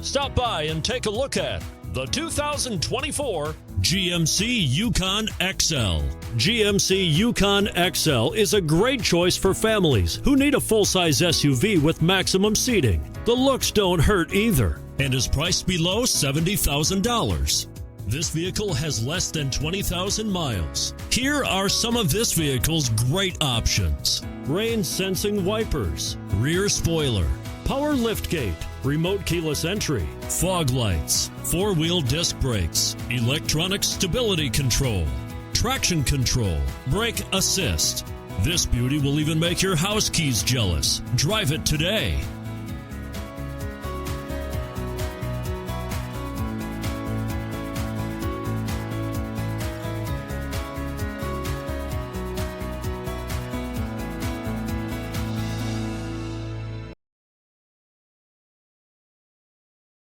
Stop by and take a look at the 2024 GMC Yukon XL. GMC Yukon XL is a great choice for families who need a full-size SUV with maximum seating. The looks don't hurt either and is priced below $70,000. This vehicle has less than 20,000 miles. Here are some of this vehicle's great options: rain-sensing wipers, rear spoiler, power liftgate, remote keyless entry, fog lights, four-wheel disc brakes, electronic stability control, traction control, brake assist. This beauty will even make your house keys jealous. Drive it today.